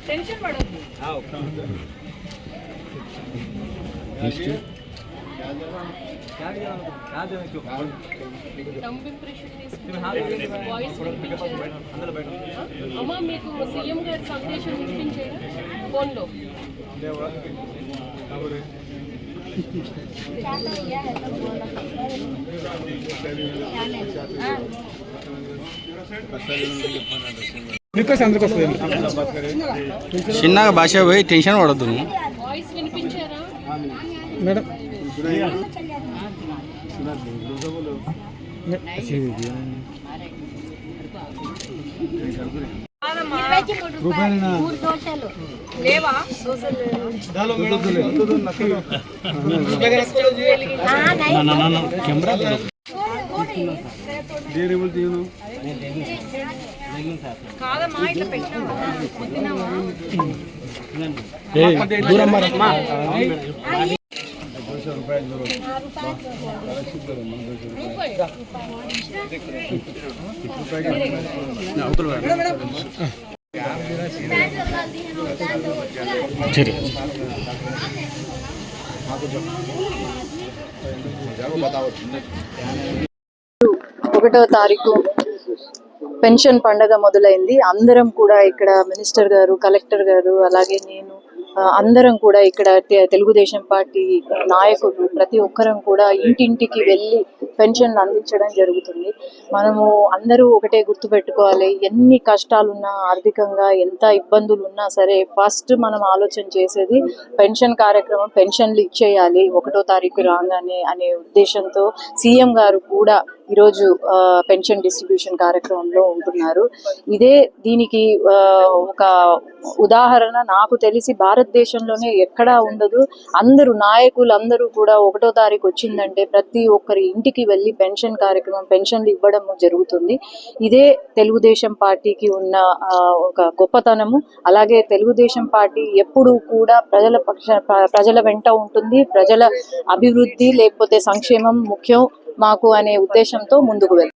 Tension పడొద్దు. అమ్మా మీకు సీఎం గారి సందేశం వినిపించారా ఫోన్లో? చిన్నగా భాష పోయి టెన్షన్ పడద్దు. వాయిస్ వినిపించారా మేడం? లేవా? కాదమ్మా ఇట్లా పెట్టావా? ఒకటో తారీఖు పెన్షన్ పండగ మొదలైంది. అందరం కూడా ఇక్కడ మినిస్టర్ గారు, కలెక్టర్ గారు, అలాగే నేను అందరం కూడా ఇక్కడ తెలుగుదేశం పార్టీ నాయకులు ప్రతి ఒక్కరం కూడా ఇంటింటికి వెళ్ళి పెన్షన్లు అందించడం జరుగుతుంది. మనము అందరూ ఒకటే గుర్తుపెట్టుకోవాలి, ఎన్ని కష్టాలున్నా, ఆర్థికంగా ఎంత ఇబ్బందులు ఉన్నా సరే ఫస్ట్ మనం ఆలోచన చేసేది పెన్షన్ కార్యక్రమం, పెన్షన్లు ఇచ్చేయాలి 1వ తారీఖు రాగానే అనే ఉద్దేశంతో సీఎం గారు కూడా ఈరోజు పెన్షన్ డిస్ట్రిబ్యూషన్ కార్యక్రమంలో ఉంటున్నారు. దీనికి ఒక ఉదాహరణ నాకు తెలిసి భారతదేశంలోనే ఎక్కడా ఉండదు. అందరూ నాయకులు అందరూ కూడా 1వ తారీఖు వచ్చిందంటే ప్రతి ఒక్కరి ఇంటికి వెళ్ళి పెన్షన్ కార్యక్రమం, పెన్షన్లు ఇవ్వడం జరుగుతుంది. ఇదే తెలుగుదేశం పార్టీకి ఉన్న ఒక గొప్పతనము. అలాగే తెలుగుదేశం పార్టీ ఎప్పుడూ కూడా ప్రజల వెంట ఉంటుంది. ప్రజల అభివృద్ధి లేకపోతే సంక్షేమం ముఖ్యం మాకు అనే ఉద్దేశంతో ముందుకు వెళ్తాం.